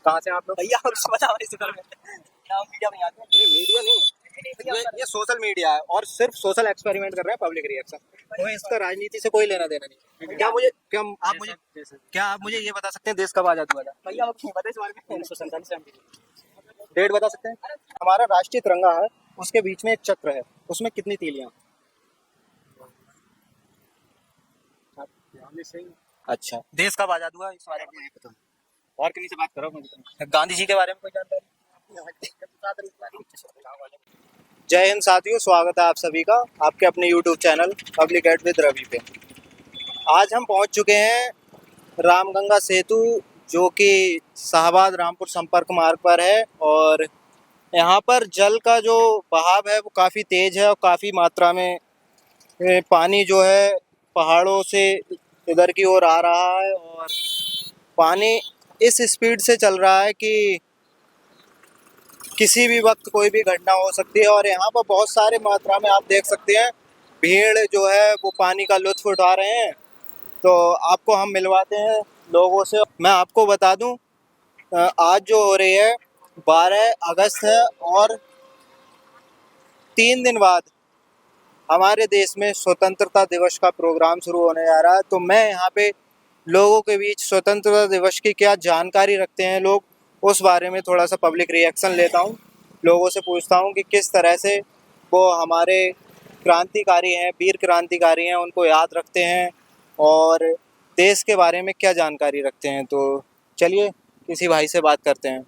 कहाँ से आप लोग? भैया और उसको बताओ इस बारे में क्या मीडिया में आते हैं? नहीं मीडिया नहीं, ये सोशल मीडिया है और सिर्फ सोशल एक्सपेरिमेंट कर रहे हैं, पब्लिक रिएक्शन। तो इसका राजनीति से कोई लेना देना नहीं। क्या आप मुझे ये बता सकते हैं देश कब आजाद हुआ था? भैया वो नहीं पता इस बारे में 1947 डेट बता सकते हैं? हमारा राष्ट्रीय तिरंगा है, उसके बीच में एक चक्र है, उसमें कितनी तीलियां? अच्छा, देश कब आजाद हुआ इस बारे में नहीं पता। और किसी से बात करो, मुझे गांधी जी के बारे में कोई जानकारी? जय हिंद साथियों, स्वागत है आप सभी का आपके अपने YouTube channel public ad with Ravi पे। आज हम पहुंच चुके हैं रामगंगा सेतु, जो कि शाहबाद रामपुर संपर्क मार्ग पर है। और यहाँ पर जल का जो बहाव है वो काफ़ी तेज़ है और काफ़ी मात्रा में पानी जो है पहाड़ों से इधर की ओर आ रहा है। और पानी इस स्पीड से चल रहा है कि किसी भी वक्त कोई भी घटना हो सकती है। और यहाँ पर बहुत सारे मात्रा में आप देख सकते हैं भीड़ जो है वो पानी का लुत्फ़ उठा रहे हैं। तो आपको हम मिलवाते हैं लोगों से। मैं आपको बता दूं, आज जो हो रही है 12 अगस्त है और 3 दिन बाद हमारे देश में स्वतंत्रता दिवस का प्रोग्राम शुरू होने जा रहा है। तो मैं यहाँ पे लोगों के बीच स्वतंत्रता दिवस की क्या जानकारी रखते हैं लोग, उस बारे में थोड़ा सा पब्लिक रिएक्शन लेता हूँ। लोगों से पूछता हूँ कि किस तरह से वो हमारे क्रांतिकारी हैं, वीर क्रांतिकारी हैं, उनको याद रखते हैं और देश के बारे में क्या जानकारी रखते हैं। तो चलिए किसी भाई से बात करते हैं।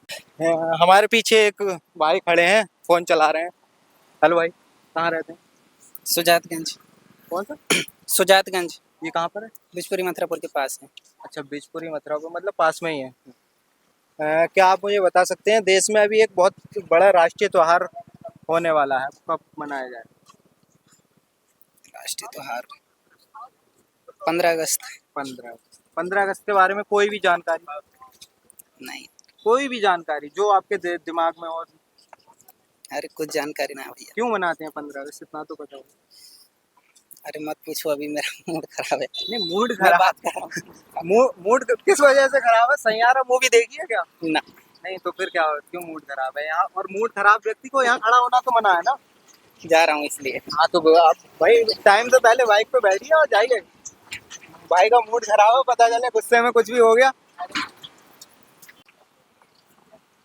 हमारे पीछे एक भाई खड़े हैं, फ़ोन चला रहे हैं। हेलो भाई, कहाँ रहते हैं? सुजातगंज। कौन सा? सुजातगंज ये कहाँ पर है? बिजपुरी मथुरापुर के पास है। अच्छा, बिजपुरी मथुरापुर मतलब पास में ही है। क्या आप मुझे बता सकते हैं देश में अभी एक बहुत बड़ा राष्ट्रीय त्योहार होने वाला है, कब मनाया जाए? राष्ट्रीय त्योहार 15 अगस्त। 15 अगस्त के बारे में कोई भी जानकारी? नहीं, कोई भी जानकारी जो आपके दिमाग में हो। अरे कुछ जानकारी ना भैया। क्यों मनाते हैं 15 अगस्त, इतना तो पता हो। अरे मत पूछो, अभी मेरा मूड खराब है। नहीं मूड मैं खराब, बात कर रहा हूँ। मूड किस वजह से खराब है? सैयारा मूवी देखी है क्या? ना, नहीं तो फिर क्या, क्यों मूड खराब है यहाँ? और मूड खराब व्यक्ति को यहाँ खड़ा होना तो मना है ना। जा रहा हूँ इसलिए। हाँ तो आप भाई टाइम से पहले बाइक पे बैठिए और जाइए। भाई का मूड खराब है, पता चले गुस्से में कुछ भी हो गया।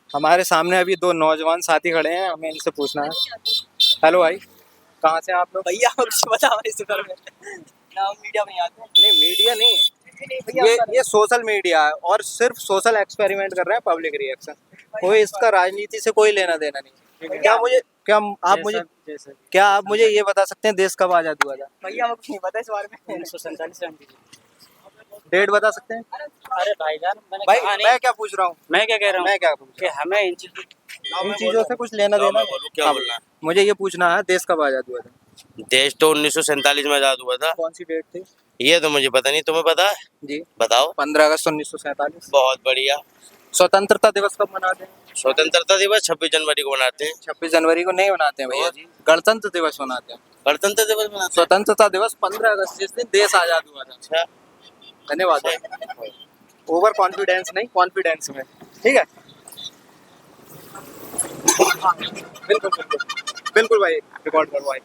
हमारे सामने अभी 2 नौजवान साथी खड़े हैं, हमें इनसे पूछना है। हेलो भाई, कहाँ से आप लोग? भैया और उसको बताओ इस बारे में क्या मीडिया में आते हैं? नहीं मीडिया नहीं, ये सोशल मीडिया है और सिर्फ सोशल एक्सपेरिमेंट कर रहे हैं, पब्लिक रिएक्शन। कोई इसका राजनीति से कोई लेना देना नहीं। क्या आप मुझे ये बता सकते हैं देश कब आजाद हुआ था? भैया वो नहीं पता इस बारे में 1947। डेट बता सकते हैं? अरे भाईजान, भाई मैं क्या पूछ रहा हूँ, मैं क्या कह रहा हूँ मैं क्या पूछ कि हमें इन इन चीजों से कुछ लेना देना नहीं। क्या बोलना है? मुझे ये पूछना है देश कब आजाद हुआ था? देश तो 1947 में आजाद हुआ था। कौन सी डेट थी? ये तो मुझे पता नहीं, तुम्हें पता है? जी बताओ। 15 अगस्त 1947। बहुत बढ़िया। स्वतंत्रता दिवस कब मनाते हैं? स्वतंत्रता दिवस 26 जनवरी को मनाते हैं। 26 जनवरी को नहीं मनाते हैं भैया जी, गणतंत्र दिवस मनाते हैं। गणतंत्र दिवस मनाते हैं। स्वतंत्रता दिवस 15 अगस्त, जिस दिन देश आजाद हुआ था। अच्छा, धन्यवाद भाई। ओवर कॉन्फिडेंस नहीं, कॉन्फिडेंस में। ठीक है, बिल्कुल बिल्कुल बिल्कुल भाई, रिकॉर्ड करो भाई।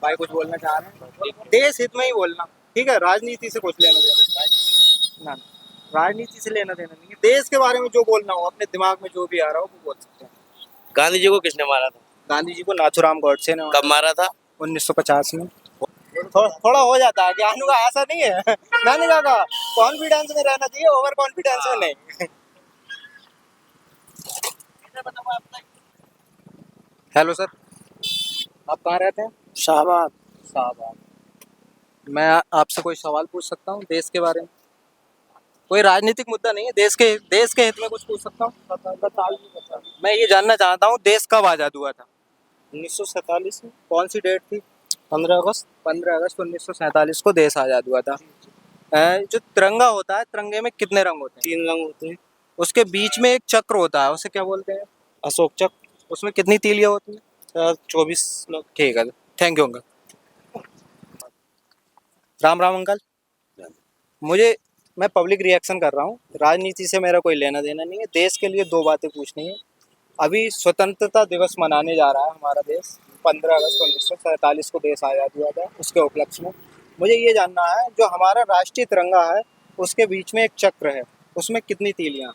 भाई कुछ बोलना चाह रहे हैं? देश हित में ही बोलना, ठीक है? राजनीति से कुछ लेना देना ना, राजनीति से लेना देना नहीं है। देश के बारे में जो बोलना हो, अपने दिमाग में जो भी आ रहा हो वो बोल सकते हैं। गांधी जी को किसने मारा था? गांधी जी को नाथूराम गॉडसे ने। कब मारा था? 1950 में। थोड़ा हो जाता है ज्ञान का, ऐसा नहीं है। मैंने कहा कॉन्फिडेंस में रहना चाहिए, ओवर कॉन्फिडेंस में नहीं। हेलो सर, आप कहाँ रहते हैं? शाहबाद। मैं आपसे कोई सवाल पूछ सकता हूँ देश के बारे में? कोई राजनीतिक मुद्दा नहीं है, देश के हित में कुछ पूछ सकता हूँ? मैं ये जानना चाहता हूँ देश कब आजाद हुआ था? 1947 में। कौन सी डेट थी? 15 अगस्त। 15 अगस्त 1947 को देश आजाद हुआ था। जो तिरंगा होता है, तिरंगे में कितने रंग होते हैं? 3 रंग होते हैं। उसके बीच में एक चक्र होता है, उसे क्या बोलते हैं? अशोक चक्र। उसमें कितनी तीलियां होती हैं? 24 लोग। ठीक है, thank you uncle. Ram Ram uncle, मुझे मैं पब्लिक रिएक्शन कर रहा हूँ, राजनीति से मेरा कोई लेना देना नहीं है। देश के लिए दो बातें पूछनी है। अभी स्वतंत्रता दिवस मनाने जा रहा है हमारा देश। 15 अगस्त 1947 को देश आज़ाद हुआ था, उसके उपलक्ष्य में मुझे ये जानना है, जो हमारा राष्ट्रीय तिरंगा है उसके बीच में एक चक्र है, उसमें कितनी तीलियां?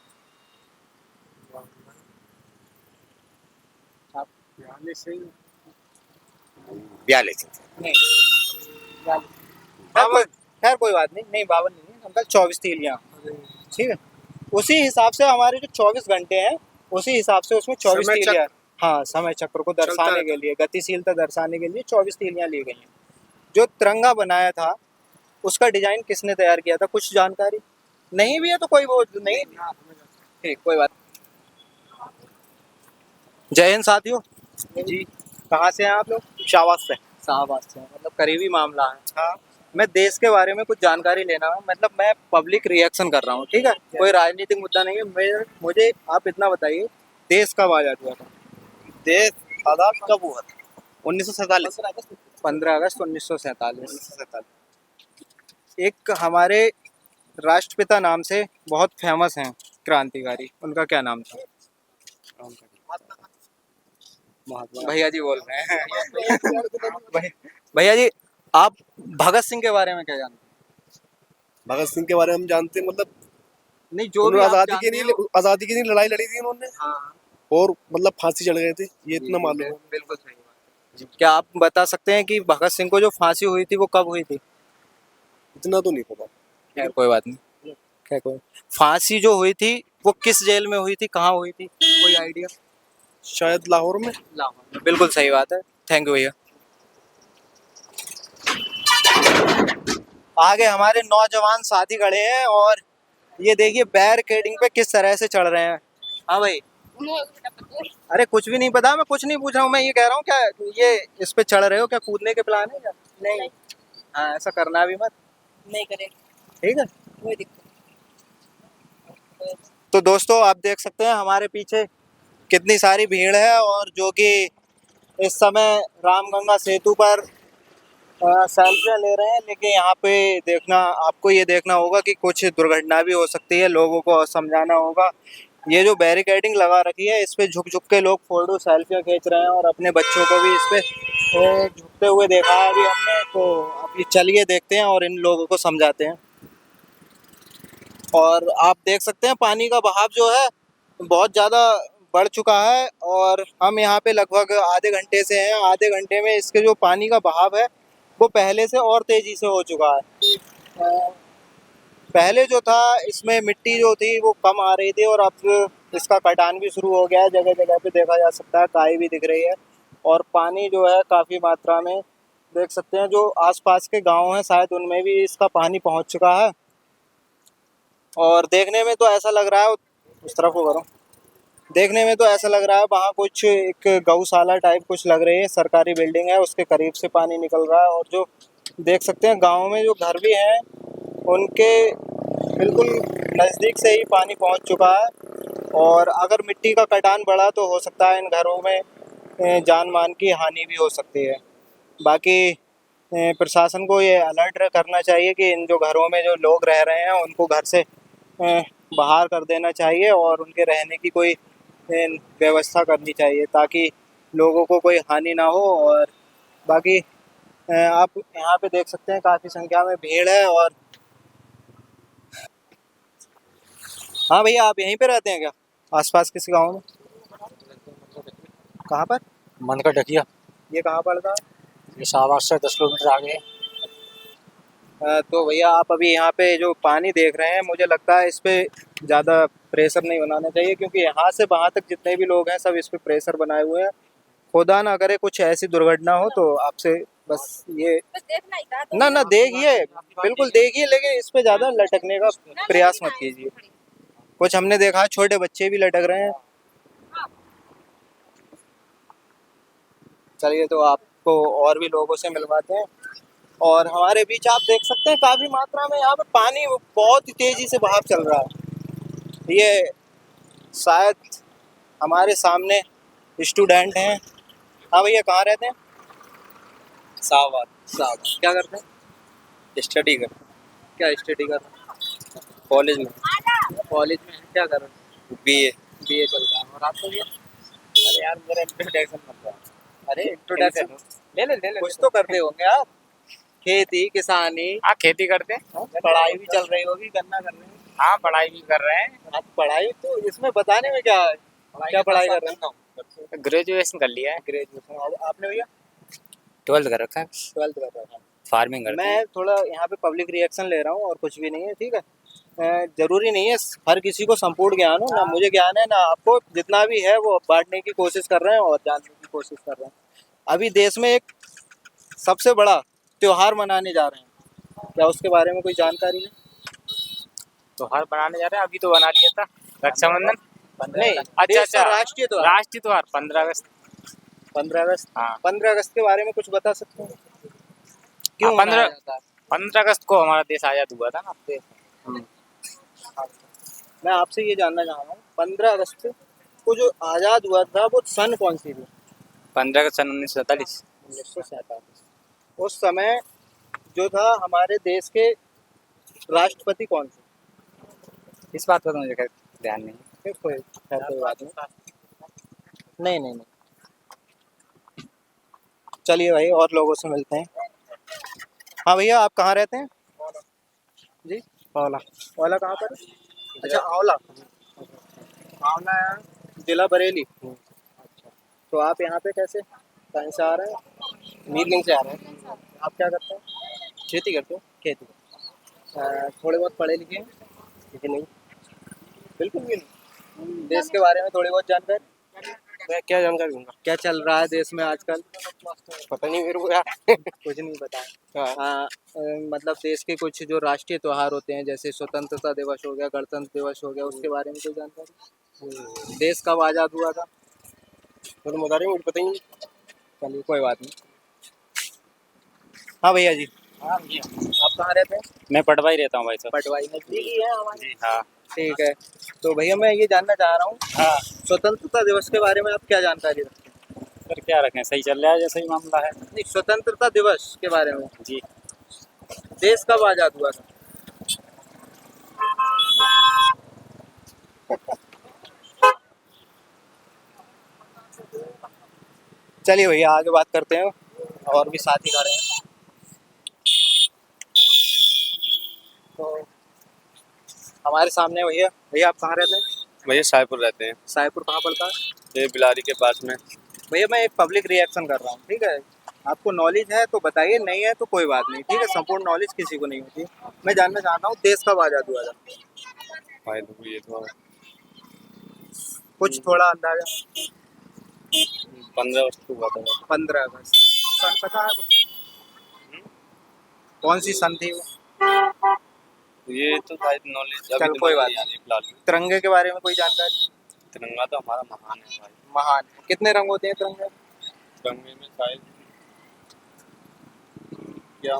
आप 42 नहीं, खैर कोई बात नहीं, नहीं 52 नहीं है अंकल, 24 तीलियां। ठीक है, उसी हिसाब से हमारे जो 24 घंटे हैं, उसी हिसाब से उसमें 24 समय तीलियां। हाँ, समय चक्र को दर्शाने चलता के लिए, गतिशीलता दर्शाने के लिए 24 तीलियां ली गई हैं। जो तिरंगा बनाया था उसका डिजाइन किसने तैयार किया था, कुछ जानकारी नहीं भी है तो कोई वो नहीं। ठीक, कोई बात। जय हिंद साथियों जी। कहाँ से हैं आप लोग? शाबाश से। शाहबाद से हैं, मतलब करीबी मामला है। हाँ, मैं देश के बारे में कुछ जानकारी लेना है, मतलब मैं पब्लिक रिएक्शन कर रहा हूँ, ठीक है, कोई राजनीतिक मुद्दा नहीं है। मुझे आप इतना बताइए, देश कब आजाद हुआ था? देश आजाद कब हुआ था? 1947। 15 अगस्त 1947। एक हमारे राष्ट्रपिता नाम से बहुत फेमस हैं क्रांतिकारी, उनका क्या नाम था? भैया जी बोल रहे हैं। भैया जी, आप भगत सिंह के बारे में क्या जानते हैं? भगत सिंह के बारे में हम जानते हैं, मतलब नहीं, जो भी उन्होंने आप आजादी के जानते लिए हो। आजादी के लिए लड़ाई लड़ी थी उन्होंने, हाँ, और मतलब फांसी चढ़ गए थे, ये जी, इतना जी, मालूम है। बिल्कुल सही बात। क्या आप बता सकते हैं कि भगत सिंह को जो फांसी हुई थी वो कब हुई थी? इतना तो नहीं पता। खैर कोई बात नहीं, खैर कोई। फांसी जो हुई थी वो किस जेल में हुई थी, कहाँ हुई थी, कोई आइडिया? शायद लाहौर में। लाहौर में, बिल्कुल सही बात है। थैंक यू भैया। आगे हमारे नौजवान साथी खड़े हैं और ये देखिए बैरिकेडिंग पे किस तरह से चढ़ रहे हैं। हाँ भाई, अरे कुछ भी नहीं पता, मैं कुछ नहीं पूछ रहा हूँ, मैं ये कह रहा हूँ क्या ये इस पे चढ़ रहे हो, क्या कूदने के प्लान है क्या? नहीं, हाँ, ऐसा करना भी मत, नहीं करेंगे। ठीक है। कोई दिक्कत तो दोस्तों आप देख सकते हैं हमारे पीछे कितनी सारी भीड़ है, और जो कि इस समय रामगंगा सेतु पर सेल्फियाँ ले रहे हैं। लेकिन यहाँ पे देखना, आपको ये देखना होगा कि कुछ दुर्घटना भी हो सकती है, लोगों को समझाना होगा। ये जो बैरिकेडिंग लगा रखी है इस पे झुक झुक के लोग फोटो सेल्फियाँ खींच रहे हैं, और अपने बच्चों को भी इस पे झुकते हुए देखा है अभी हमने। तो अभी चलिए देखते हैं और इन लोगों को समझाते हैं। और आप देख सकते हैं पानी का बहाव जो है बहुत ज़्यादा बढ़ चुका है, और हम यहाँ पे लगभग आधे घंटे से हैं। आधे घंटे में इसके जो पानी का बहाव है वो पहले से और तेज़ी से हो चुका है। पहले जो था इसमें मिट्टी जो थी वो कम आ रही थी, और अब इसका कटान भी शुरू हो गया है। जगह जगह पे देखा जा सकता है काई भी दिख रही है, और पानी जो है काफ़ी मात्रा में देख सकते हैं। जो आसपास के गांव हैं शायद उनमें भी इसका पानी पहुंच चुका है, और देखने में तो ऐसा लग रहा है, उस तरफ को करो, देखने में तो ऐसा लग रहा है वहाँ कुछ एक गौशाला टाइप कुछ लग रही है, सरकारी बिल्डिंग है, उसके करीब से पानी निकल रहा है। और जो देख सकते हैं गांव में जो घर भी हैं उनके बिल्कुल नज़दीक से ही पानी पहुंच चुका है, और अगर मिट्टी का कटान बढ़ा तो हो सकता है इन घरों में जान मान की हानि भी हो सकती है। बाकी प्रशासन को ये अलर्ट करना चाहिए कि इन जो घरों में जो लोग रह रहे हैं उनको घर से बाहर कर देना चाहिए, और उनके रहने की कोई व्यवस्था करनी चाहिए ताकि लोगों को कोई हानि ना हो। और बाकी आप यहाँ पे देख सकते हैं काफ़ी संख्या में भीड़ है। और हाँ भैया, आप यहीं पे रहते हैं क्या, आसपास किसी गांव में? कहाँ पर? मन का ढकिया, ये कहाँ पड़ता है? ये शाहबाद से 10 किलोमीटर आगे है। तो भैया आप अभी यहाँ पे जो पानी देख रहे हैं, मुझे लगता है इस पे ज़्यादा प्रेशर नहीं बनाना चाहिए, क्योंकि यहाँ से वहाँ तक जितने भी लोग हैं सब इस पे प्रेशर बनाए हुए हैं। खुदा ना करे कुछ ऐसी दुर्घटना हो, तो आपसे बस ये ना ना देखिए, बिल्कुल देखिए, लेकिन इस पे ज़्यादा लटकने का प्रयास मत कीजिए। कुछ हमने देखा है छोटे बच्चे भी लटक रहे हैं। चलिए, तो आपको और भी लोगों से मिलवाते हैं। और हमारे बीच आप देख सकते हैं काफ़ी मात्रा में यहाँ पे पानी बहुत ही तेज़ी से बहाव चल रहा है। ये शायद हमारे सामने स्टूडेंट हैं। हाँ भैया, कहाँ रहते हैं? शाबाश। साहब क्या करते हैं? स्टडी कर। क्या स्टडी कर रहे हैं? कॉलेज में कॉलेज में हैं, क्या कर रहे हैं? बीए बीए चल रहा है। और आपका भैया? अरे यार मेरा इंट्रोडक्शन मत कर। अरे इंट्रोडक्शन ले ले कुछ तो करते होंगे आप, खेती किसानी, हाँ खेती करते हैं। पढ़ाई भी चल रही होगी, गन्ना कर रहे हैं। हाँ पढ़ाई भी कर रहे हैं। आप पढ़ाई तो इसमें बताने में क्या है, क्या पढ़ाई कर रहे हैं? ग्रेजुएशन कर लिया है। ग्रेजुएशन। और आपने भैया? 12th कर रखा है। 12th कर रहा है। फार्मिंग करते हैं। मैं थोड़ा यहाँ पे पब्लिक रिएक्शन ले रहा हूँ और कुछ भी नहीं है, ठीक है। जरूरी नहीं है हर किसी को संपूर्ण ज्ञान हो, ना मुझे ज्ञान है ना आपको, जितना भी है वो बांटने की कोशिश कर रहे हैं और जानने की कोशिश कर रहे हैं। अभी देश में एक सबसे बड़ा त्योहार मनाने जा रहे हैं, क्या उसके बारे में कोई जानकारी है? त्योहार बनाने जा रहे हैं, अभी तो बना लिया था रक्षाबंधन। नहीं, अच्छा देश का अच्छा राष्ट्रीय त्योहार राष्ट्रीय त्योहार 15 अगस्त। 15 अगस्त। हाँ 15 अगस्त के बारे में कुछ बता सकते हैं, क्यों हाँ, मनाया जाता है? 15 अगस्त को हमारा देश आजाद हुआ था ना। मैं आपसे ये जानना चाह रहा हूँ, 15 अगस्त को जो आज़ाद हुआ था वो सन कौन सी थी? 15 अगस्त सन 1947। 1947। उस समय जो था हमारे देश के राष्ट्रपति कौन थे? इस बात का तो मुझे खैर ध्यान नहीं है। फिर कोई बात नहीं। नहीं। चलिए भाई, और लोगों से मिलते हैं। हाँ भैया, आप कहाँ रहते हैं? जी, आंवला। आंवला कहाँ पर है? अच्छा, आंवला। आंवला जिला बरेली। अच्छा, तो आप यहाँ पे कैसे, कहीं से आ रहे हैं? मीरलिंग से आ रहे हैं। आप क्या करते हैं? खेती करते हो? खेती। थोड़े बहुत पढ़े लिखे हैं? लेकिन नहीं, बिल्कुल भी नहीं। देश के बारे में थोड़ी बहुत जानकारी? मैं क्या जानकारी दूंगा, क्या चल रहा है देश में आजकल? पता नहीं मेरे को यार। कुछ नहीं पता। हाँ। हाँ, मतलब देश के कुछ जो राष्ट्रीय त्योहार होते हैं, जैसे स्वतंत्रता दिवस हो गया, गणतंत्र दिवस हो गया, उसके बारे में कोई जानकारी? देश कब आज़ाद हुआ था? तो बता रही हूँ, मुझे पता ही नहीं। चलिए कोई बात नहीं। हाँ भैया जी, हाँ भैया आप कहाँ रहते हैं? मैं पटवा ही रहता हूँ भाई साहब। पटवाई नजदीक ही है हमारे। जी हाँ। ठीक है, तो भैया मैं ये जानना चाह रहा हूँ, हाँ स्वतंत्रता दिवस के बारे में आप क्या जानकारी रखते हैं? सर क्या रखें, सही चल रहा है जैसा ही मामला है। नहीं, स्वतंत्रता दिवस के बारे में, जी देश कब आज़ाद हुआ था? चलिए भैया, आगे बात करते हैं, और भी साथी खड़े हैं। तो हमारे सामने भैया, भैया आप कहाँ रहते हैं? भैया सायपुर रहते हैं, सायपुर कहाँ पड़ता है? ये बिलारी के पास में। भैया मैं एक पब्लिक रिएक्शन कर रहा हूँ, ठीक है। आपको नॉलेज है तो बताइए, नहीं है तो कोई बात नहीं, ठीक है। संपूर्ण नॉलेज किसी को नहीं होती। मैं जानना चाहता हूँ, देश कब आज़ाद हुआ था? भाई तो ये तो कुछ थोड़ा अंदाजा। 15 अगस्त को हुआ था। 15 अगस्त। सन पता है कुछ? कौन सी सन थी वो? ये तो शायद नॉलेज चल, अभी कोई दिमाग बात नहीं आ नहीं। रही फिलहाल। तिरंगे के बारे में कोई जानकारी? तिरंगा तो हमारा महान है भाई। महान। कितने रंग होते हैं तिरंगे? तिरंगे में शायद क्या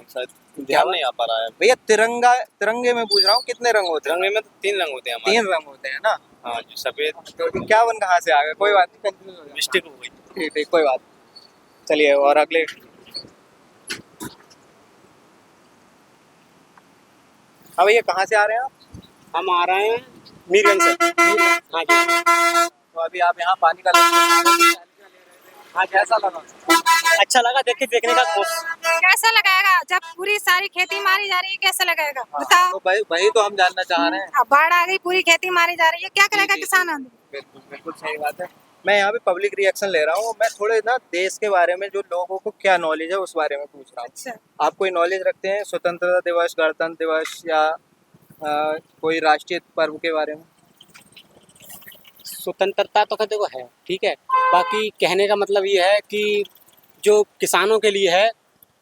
शायद ध्यान नहीं आ पा रहा है। भैया तिरंगे में पूछ रहा हूँ, कितने रंग होते हैं? तिरंगे में तो 3 रंग होते हैं हमारे। 3 रंग होते हैं ना? हाँ जी, सफेद। तो इक्यावन कहाँ से आ गए? कोई बात नहीं, कंफ्यूज हो गया। मिस्टेक हो गई। ठीक ठीक, कोई बात नहीं। चलिए, और अगले। हाँ भैया, कहाँ से आ रहे हैं आप? हम आ रहे हैं मीरगंज से। हाँ जी। तो अभी आप यहाँ पानी का हाँ, कैसा लगा? अच्छा लगा देखने का खुश। कैसा लगाएगा जब पूरी सारी खेती मारी जा रही है, कैसा लगाएगा बताओ। तो वही तो हम जानना चाह रहे हैं। अब बाढ़ आ गई, पूरी खेती मारी जा रही है, क्या करेगा जी, किसान आदमी? बिल्कुल बिल्कुल सही बात है। मैं यहाँ पे पब्लिक रिएक्शन ले रहा हूँ। मैं थोड़े ना देश के बारे में, जो लोगों को क्या नॉलेज है उस बारे में पूछ रहा हूँ। अच्छा, आप कोई नॉलेज रखते हैं स्वतंत्रता दिवस, गणतंत्र दिवस या कोई राष्ट्रीय पर्व के बारे में? स्वतंत्रता तो कहते वो है, ठीक है। बाकी कहने का मतलब ये है कि जो किसानों के लिए है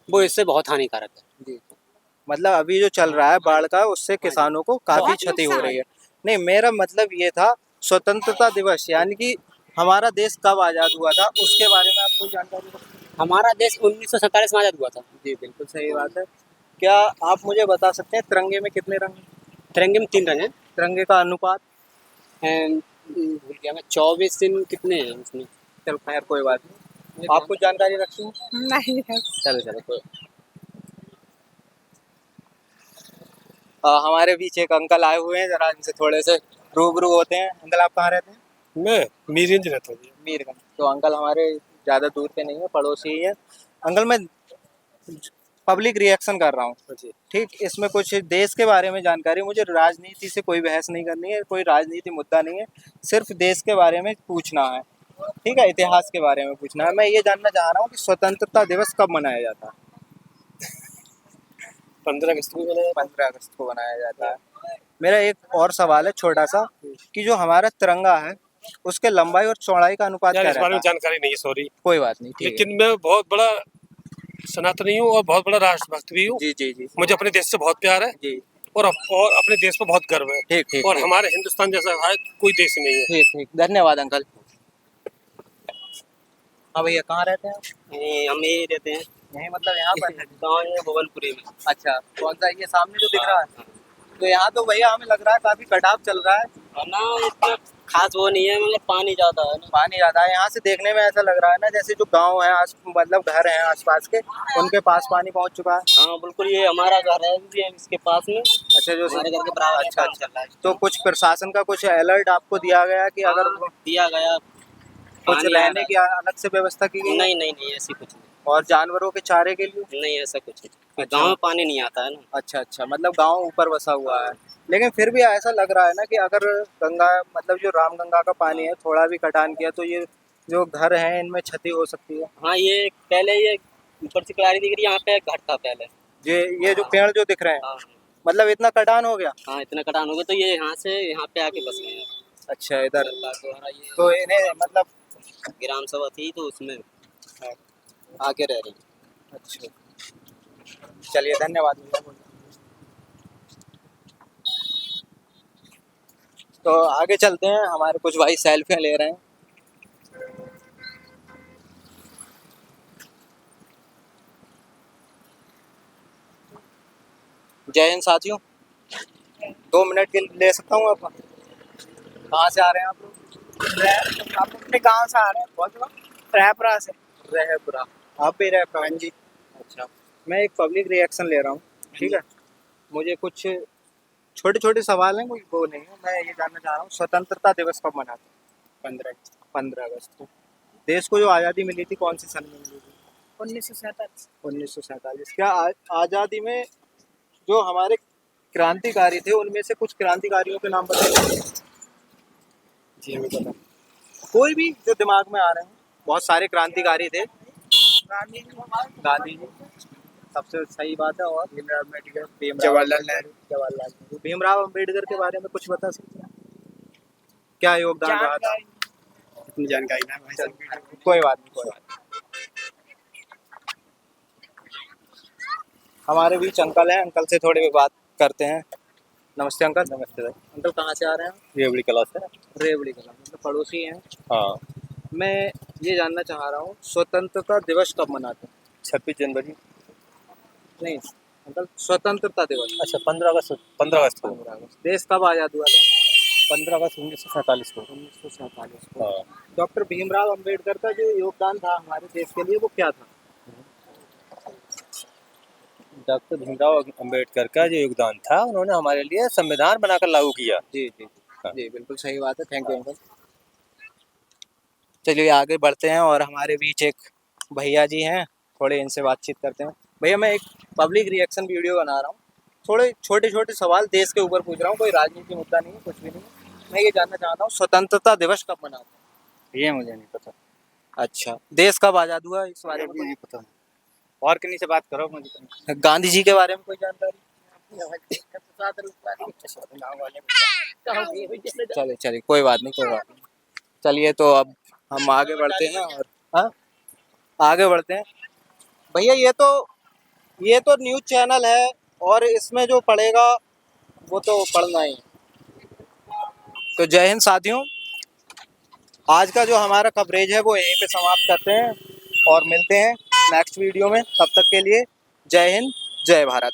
वो इससे बहुत हानिकारक है। जी, मतलब अभी जो चल रहा है बाढ़ का, उससे किसानों को काफी बहुत क्षति हो नुकसान रही है। नहीं, मेरा मतलब ये था स्वतंत्रता दिवस यानी कि हमारा देश कब आज़ाद हुआ था, उसके बारे में आपको जानकारी है? हमारा देश 1947 में आज़ाद हुआ था। जी बिल्कुल सही बात है। क्या आप मुझे बता सकते हैं तिरंगे में कितने रंग हैं? तिरंगे में 3 रंग हैं। तिरंगे का अनुपात? भूल गया मैं, 24 दिन कितने हैं उसमें। चल खैर, कोई बात नहीं। आप कुछ जानकारी रखती हैं? नहीं है। चलो चलो, कोई हमारे बीच एक अंकल आए हुए हैं, जरा इनसे थोड़े से रूबरू होते हैं। अंकल आप कहाँ रहते हैं? मैं मीरगंज रहता हूँ। मीरगंज। तो अंकल हमारे ज़्यादा दूर के नहीं है, पड़ोसी ही है। अंकल मैं पब्लिक रिएक्शन कर रहा हूँ, ठीक, इसमें कुछ देश के बारे में जानकारी, मुझे राजनीति से कोई बहस नहीं करनी है, कोई राजनीति मुद्दा नहीं है, सिर्फ देश के बारे में पूछना है, ठीक है, इतिहास के बारे में पूछना है। मैं ये जानना चाह रहा हूँ कि स्वतंत्रता दिवस कब मनाया जाता है? 15 अगस्त को मैंने 15 अगस्त को मनाया जाता है। मेरा एक और सवाल है छोटा सा, कि जो हमारा तिरंगा है उसके लंबाई और चौड़ाई का अनुपात यार क्या इस बारे में रहता है? जानकारी नहीं है, सॉरी। कोई बात नहीं, ठीक है। लेकिन मैं बहुत बड़ा सनातनी हूँ और बहुत बड़ा राष्ट्रभक्त भी हूँ। जी जी जी मुझे अपने देश से बहुत प्यार है जी, और अपने देश पर बहुत गर्व है। ठीक ठीक और ठीक। हमारे हिंदुस्तान जैसा है कोई देश नहीं है। ठीक ठीक, धन्यवाद अंकल। हाँ भैया, कहाँ रहते हैं आप? हम यही रहते हैं यहीं मतलब यहाँ पर? गाँव में, भुवनपुरी में। अच्छा, कौन सा ये सामने जो दिख रहा है? तो यहाँ तो भैया हमें लग रहा है काफी कटाव चल रहा है। और ना इसका खास वो नहीं है, मतलब पानी ज्यादा है ना। पानी ज्यादा है, यहाँ से देखने में ऐसा लग रहा है ना जैसे जो गांव है मतलब घर है आसपास के, उनके पास पानी पहुँच चुका है। हाँ बिल्कुल, ये हमारा घर है भी इसके पास में। अच्छा, जो हमारे घर के बराबर अच्छा काम अच्छा। चल रहा है। तो कुछ प्रशासन का कुछ अलर्ट आपको दिया गया कि अगर हाँ, दिया गया। कुछ पानी रहने आ की अलग से व्यवस्था की गई है? नहीं नहीं नहीं, ऐसी कुछ नहीं। और जानवरों के चारे के लिए? नहीं ऐसा कुछ नहीं, अच्छा। गाँव में पानी नहीं आता है ना। अच्छा अच्छा, मतलब गांव ऊपर बसा हुआ है, लेकिन फिर भी ऐसा लग रहा है ना कि अगर गंगा मतलब जो रामगंगा का पानी है थोड़ा भी कटान किया तो ये जो घर हैं इनमें क्षति हो सकती है। हाँ, ये पहले ये ऊपर से क्लारी दिख रही है, यहाँ पे घर था पहले। ये जो पेड़ जो दिख रहे हैं, हाँ मतलब इतना कटान हो गया? हाँ, इतना कटान हो गया तो ये यहाँ से यहाँ पे आके बस गए हैं। अच्छा, इधर सरकार द्वारा ये तो इन्हें मतलब ग्राम सभा थी तो उसमें आके रह रही हैं। अच्छा, चलिए धन्यवाद भैया। तो आगे चलते हैं, हमारे कुछ भाई सेल्फियाँ ले रहे हैं। जय हिंद साथियों, 2 मिनट के लिए ले सकता हूँ आपका? कहाँ से आ रहे हैं आप लोग? आप अपने गांव से आ रहे हैं? बहुत रायपुरा से। रहपुरा। आप भी रहपुरा? जी। अच्छा, मैं एक पब्लिक रिएक्शन ले रहा हूँ, ठीक है, मुझे कुछ छोटे छोटे सवाल हैं, कोई वो नहीं है। मैं ये जानना चाह रहा हूँ स्वतंत्रता दिवस कब मनाते हैं? 15 अगस्त को। देश को जो आज़ादी मिली थी कौन सी सन में मिली थी? 1947। 1947। क्या आज़ादी में जो हमारे क्रांतिकारी थे उनमें से कुछ क्रांतिकारियों के नाम बताइए। जी हमें पता। कोई भी जो दिमाग में आ रहे हैं, बहुत सारे क्रांतिकारी थे। गांधी जी सबसे सही बात है, और जवाहरलाल नेहरू। भीमराव अम्बेडकर के बारे में कुछ बता सकते हैं? क्या योगदान रहा था? इतनी जानकारी ना भाई साहब। कोई बात नहीं, कोई बात नहीं। हमारे बीच अंकल हैं, अंकल से थोड़ी बात करते हैं। नमस्ते अंकल। नमस्ते भाई। अंकल कहाँ से आ रहे हैं? रेवड़ी कला से। रेवड़ी कला, मतलब पड़ोसी हैं। हाँ, मैं ये जानना चाह रहा हूँ स्वतंत्रता दिवस कब मनाते हैं? 26 जनवरी। नहीं अंकल, स्वतंत्रता दिवस। अच्छा, 15 अगस्त। 15 अगस्त को। 15 अगस्त। देश कब आज़ाद हुआ था? 15 अगस्त 1947 को। 1947 को। हाँ, डॉक्टर भीमराव अंबेडकर का जो योगदान था हमारे देश के लिए वो क्या था? डॉक्टर भीमराव अंबेडकर का जो योगदान था, उन्होंने हमारे लिए संविधान बनाकर लागू किया। जी जी हाँ। जी, बिल्कुल सही बात है। Thank you uncle. चलिए आगे बढ़ते हैं, और हमारे बीच एक भैया जी हैं, थोड़े इनसे बातचीत करते हैं। भैया मैं एक पब्लिक रिएक्शन वीडियो बना रहा हूँ, थोड़े छोटे छोटे सवाल देश के ऊपर पूछ रहा हूँ, कोई राजनीति मुद्दा नहीं है, कुछ भी नहीं है। मैं ये जानना चाहता हूँ स्वतंत्रता दिवस कब मनाते हैं? ये मुझे नहीं पता। अच्छा, देश कब आज़ाद हुआ इस बारे में? नहीं पता। और किन्हीं से बात करो, मुझे। गांधी जी के बारे में कोई जानकारी? चलिए चलिए, कोई बात नहीं, कोई बात नहीं। चलिए तो अब हम आगे बढ़ते हैं, और हाँ आगे बढ़ते हैं। भैया ये तो न्यूज़ चैनल है, और इसमें जो पढ़ेगा वो तो पढ़ना ही है। तो जय हिंद साथियों, आज का जो हमारा कवरेज है वो यहीं पे समाप्त करते हैं, और मिलते हैं नेक्स्ट वीडियो में। तब तक के लिए जय हिंद, जय भारत।